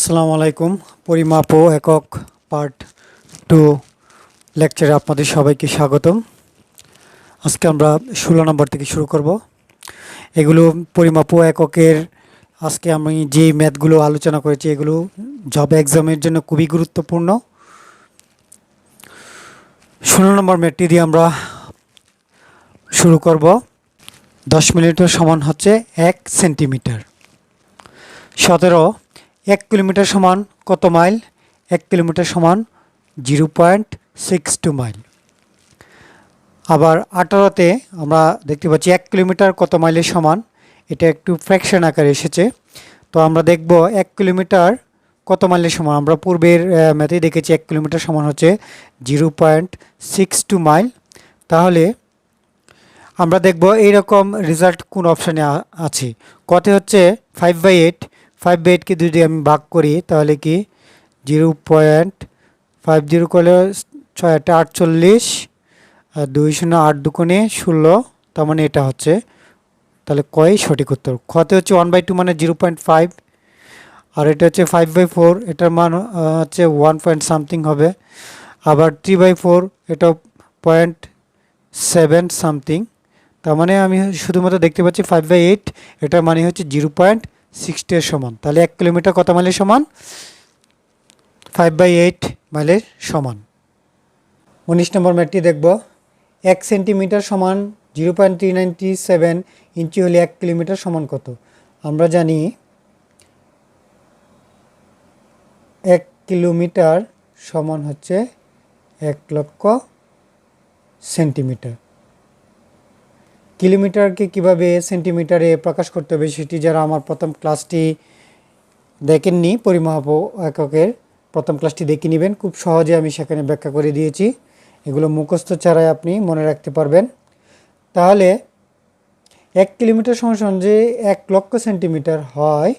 আসসালামু আলাইকুম। পরিমাপ ও একক পার্ট 2 লেকচারে আপনাদের সবাইকে স্বাগতম। আজকে আমরা 16 নম্বর থেকে শুরু করব। এগুলো পরিমাপ ও এককের আজকে আমি যে ম্যাথগুলো আলোচনা করেছি এগুলো জব এক্সামের জন্য খুবই গুরুত্বপূর্ণ। 16 নম্বর ম্যাথটি দিয়ে আমরা শুরু করব। 10 মিলিমিটার সমান হচ্ছে 1 সেন্টিমিটার। 17 1 কিলোমিটার সমান কত মাইল? 1 কিলোমিটার সমান 0.62 মাইল। আবার 18তে আমরা দেখতে পাচ্ছি 1 কিলোমিটার কত মাইলের সমান, এটা একটু ফ্র্যাকশন আকারে এসেছে। তো আমরা দেখব 1 কিলোমিটার কত মাইলের সমান। আমরা পূর্বের ম্যাথে দেখেছি 1 কিলোমিটার সমান হচ্ছে 0.62 মাইল। তাহলে আমরা দেখব এইরকম রেজাল্ট কোন অপশানে আছে। কত হচ্ছে 5/8, 5/8কে যদি আমি ভাগ করি তাহলে কি 0.50 করলে 6×8 = 48, আর 2 শূন্য 8 দুগুণে 16, তার মানে এটা হচ্ছে, তাহলে কয় সঠিক উত্তর। খতে হচ্ছে 1/2 মানে 0.5, আর এটা হচ্ছে 5/4, এটার মান হচ্ছে 1 পয়েন্ট সামথিং হবে। আবার 3/4 এটা 0.7 সামথিং, তার মানে আমি শুধুমাত্র দেখতে পাচ্ছি 5/8, এটার মানে হচ্ছে 0.60 এর সমান। তাহলে 1 কিলোমিটার কত মাইলের সমান? 5/8 মাইলের সমান। 19 নম্বর ম্যাথটি দেখব। 1 সেন্টিমিটার সমান 0.397 ইঞ্চি হলে 1 কিলোমিটার সমান কত? আমরা জানি 1 কিলোমিটার সমান হচ্ছে 1 লক্ষ সেন্টিমিটার। কিলোমিটারকে কিভাবে সেন্টিমিটারে প্রকাশ করতে হবে সেটি যারা আমার প্রথম ক্লাসটি দেখেননি, পরিমাপ ও এককের প্রথম ক্লাসটি দেখে নেবেন। খুব সহজে আমি সেখানে ব্যাখ্যা করে দিয়েছি। এগুলো মুখস্থ ছাড়াই আপনি মনে রাখতে পারবেন। তাহলে 1 কিলোমিটার সমান যে 1 লক্ষ সেন্টিমিটার হয়,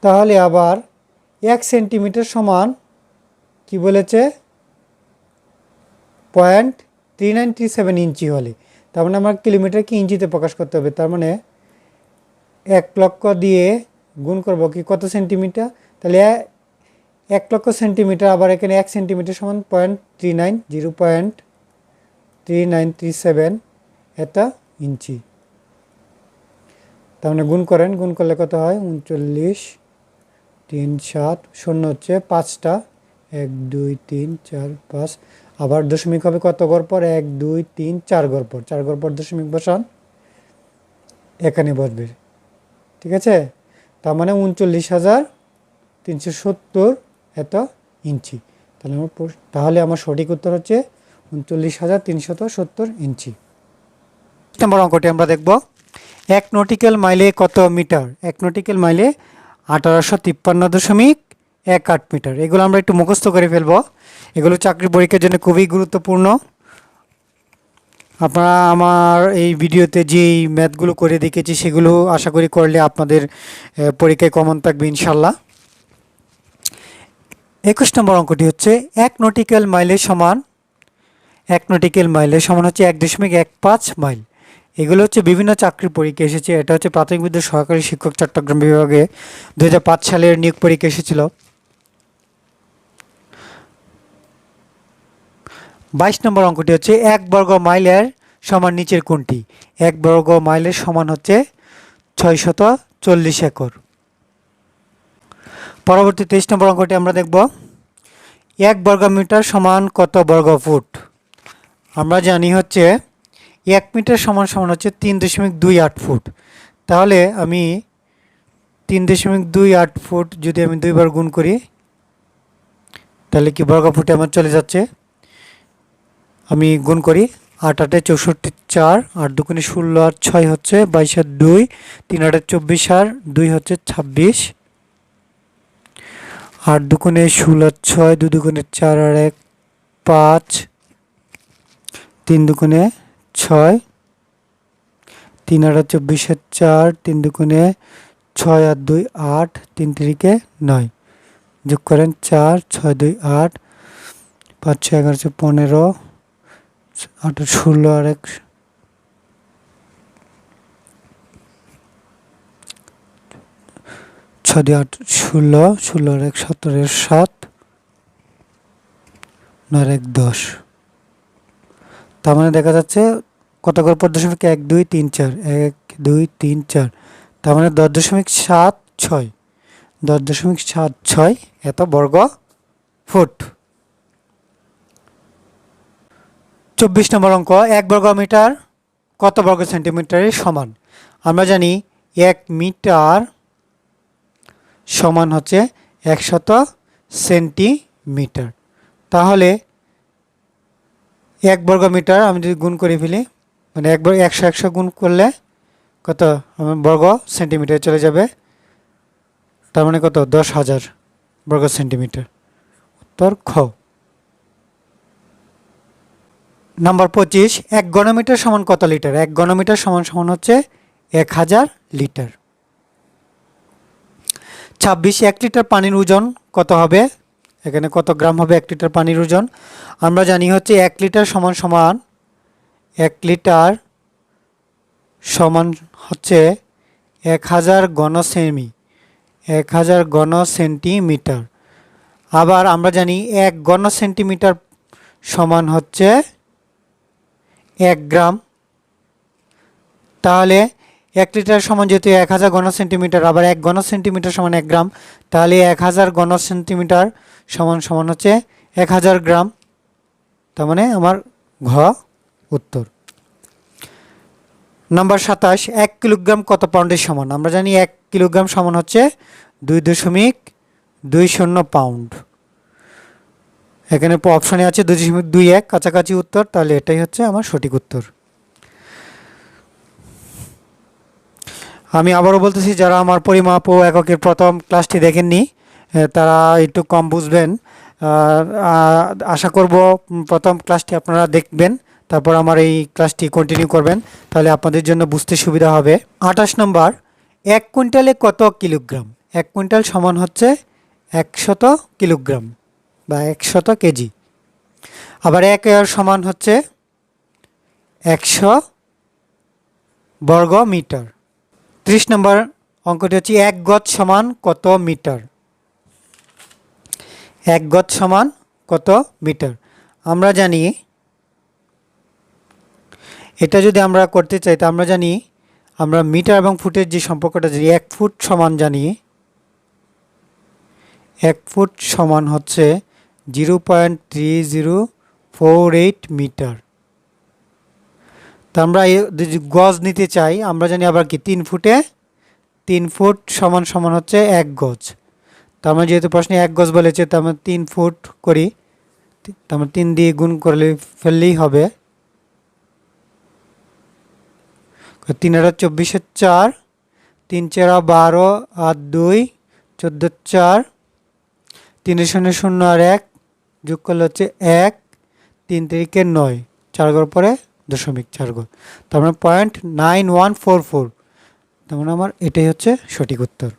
তাহলে আবার 1 সেন্টিমিটার সমান কি বলেছে? 0.3937 ইঞ্চি হলে, তার মানে আমার কিলোমিটারকে ইঞ্চিতে প্রকাশ করতে হবে। তার মানে 1 লক্ষ দিয়ে গুণ করব কি কত সেন্টিমিটার, তাহলে 1 লক্ষ সেন্টিমিটার, আবার এখানে 1 সেন্টিমিটার সমান 0.3937 এটা ইঞ্চি। তার মানে গুণ করেন, গুণ করলে কত হয়? 39, 3, 7, শূন্য হচ্ছে 5টা, 1, 2, 3, 4, 5, আবার দশমিক হবে কত ঘর পর? 1, 2, 3, 4 ঘর পর, 4 ঘর পর দশমিক বসান, এখানে বসবে। ঠিক আছে, তার মানে 39,370 এত ইঞ্চি। তাহলে আমার সঠিক উত্তর হচ্ছে 39,370 ইঞ্চি। নম্বর অঙ্কটি আমরা দেখব। 1 নটিক্যাল মাইলে কত মিটার? 1 নটিক্যাল মাইলে 1853.18 মিটার। এগুলো আমরা একটু মুখস্থ করে ফেলব। এগুলো চাকরি পরীক্ষার জন্য খুবই গুরুত্বপূর্ণ। আপনারা আমার এই ভিডিওতে যেই ম্যাথগুলো করে দেখেছি সেগুলো আশা করি করলে আপনাদের পরীক্ষায় কমন থাকবে ইনশাল্লাহ। 21 নম্বর অঙ্কটি হচ্ছে 1 নটিক্যাল মাইলের সমান, 1 নটিক্যাল মাইলের সমান হচ্ছে 1.15 মাইল। এগুলো হচ্ছে বিভিন্ন চাকরির পরীক্ষা এসেছে। এটা হচ্ছে প্রাথমিক বিদ্যালয় সহকারী শিক্ষক চট্টগ্রাম বিভাগে 2005 সালের নিয়োগ পরীক্ষা এসেছিল। 22 নম্বর অঙ্কটি হচ্ছে 1 বর্গ মাইলের সমান নিচের কোনটি? 1 বর্গ মাইলের সমান হচ্ছে 640 একর। পরবর্তী 23 নম্বর অঙ্কটি আমরা দেখব। 1 বর্গ মিটার সমান কত বর্গ ফুট? আমরা জানি হচ্ছে 1 মিটার সমান সমান হচ্ছে 3.28 ফুট। তাহলে আমি 3.28 ফুট যদি আমি 2 বার গুণ করি তাহলে কি বর্গ ফুটে আমার চলে যাচ্ছে। আমি গুণ করি, 8 8 64 4, 8 দুগুণে 16 আর 6 হচ্ছে 22 আর 2, 3 8 24 আর 2 হচ্ছে 26, 8 দুগুণে 16 আর 6, 2 দুগুণে 4 আর 1 5, 3 দুগুণে 6, 3 8 24 আর 4, 3 দুগুণে 6 আর 2 8, 3 3 9, যোগ করেন 4 6 2 8, 5 6 11 15, 8 16 আর 1 6 দিয়ে 8 16, 16 আর 1 17 এর 7, 9 আর 1 10। তার মানে দেখা যাচ্ছে কত করে পর দশমিক 1 2 3 4, 1 2 3 4, তার মানে 10.76, 10.76 এত বর্গ ফুট। 24 নম্বর অঙ্ক, 1 বর্গ মিটার কত বর্গ সেন্টিমিটারের সমান? আমরা জানি 1 মিটার সমান হচ্ছে 100 সেন্টিমিটার। তাহলে 1 বর্গ মিটার আমি যদি গুণ করে ফেলি, মানে 100 গুণ করলে কত আমার বর্গ সেন্টিমিটার চলে যাবে, তার মানে কত 10,000 বর্গ সেন্টিমিটার। উত্তর খ। নাম্বার 25, 1 ঘনমিটার সমান কত লিটার? 1 ঘনমিটার সমান সমান হচ্ছে 1000 লিটার। 26, 1 লিটার পানির ওজন কত হবে? এখানে কত গ্রাম হবে 1 লিটার পানির ওজন? আমরা জানি হচ্ছে 1 লিটার সমান সমান 1 লিটার সমান হচ্ছে 1000 ঘন সেমি, 1000 ঘন সেন্টিমিটার। আবার আমরা জানি 1 ঘন সেন্টিমিটার সমান হচ্ছে 1 গ্রাম। তাহলে 1 লিটার সমান যেহেতু 1000 ঘন সেন্টিমিটার, আবার 1 ঘন সেন্টিমিটার সমান 1 গ্রাম, তাহলে 1000 ঘন সেন্টিমিটার সমান সমান হচ্ছে 1000 গ্রাম। তার মানে আমার ঘ উত্তর। নাম্বার 27, 1 কিলোগ্রাম কত পাউন্ডের সমান? আমরা জানি 1 কিলোগ্রাম সমান হচ্ছে 2.20 পাউন্ড। এখানে অপশনে আছে 2.21, কাছাকাছি উত্তর, তাহলে এটাই হচ্ছে আমার সঠিক উত্তর। আমি আবারও বলতেছি, যারা আমার পরিমাপ ও এককের প্রথম ক্লাসটি দেখেননি তারা একটু কম বুঝবেন। আশা করব প্রথম ক্লাসটি আপনারা দেখবেন, তারপর আমার এই ক্লাসটি কন্টিনিউ করবেন, তাহলে আপনাদের জন্য বুঝতে সুবিধা হবে। 28 নম্বর, 1 কুইন্টালে কত কিলোগ্রাম? 1 কুইন্টাল সমান হচ্ছে 100 কিলোগ্রাম বা 100 কেজি। আবার 1 এর সমান হচ্ছে 100 বর্গ মিটার। 30 নম্বর অঙ্কটি হচ্ছে 1 গজ সমান কত মিটার? 1 গজ সমান কত মিটার? আমরা জানি এটা যদি আমরা করতে চাই, তা আমরা জানি আমরা মিটার এবং ফুটের যে সম্পর্কটা জানি, 1 ফুট সমান জানি 1 ফুট সমান হচ্ছে 0.3048 মিটার। তা আমরা যদি গজ নিতে চাই, আমরা জানি আবার কি 3 ফুট সমান সমান হচ্ছে 1 গজ। তো আমরা যেহেতু প্রশ্নে 1 গজ বলেছে, তো আমরা 3 ফুট করি, তো আমরা 3 দিয়ে গুণ করলে ফেললেই হবে। 3 আর 24 4, 3 4 12 আর 2 14 4, 3 0 0 আর 1 যোগ করলে হচ্ছে 1, 3 3 9, 4 ঘর পরে 0.4 ঘর, তার মানে 0.9144। তার মানে আমার এটাই হচ্ছে সঠিক উত্তর।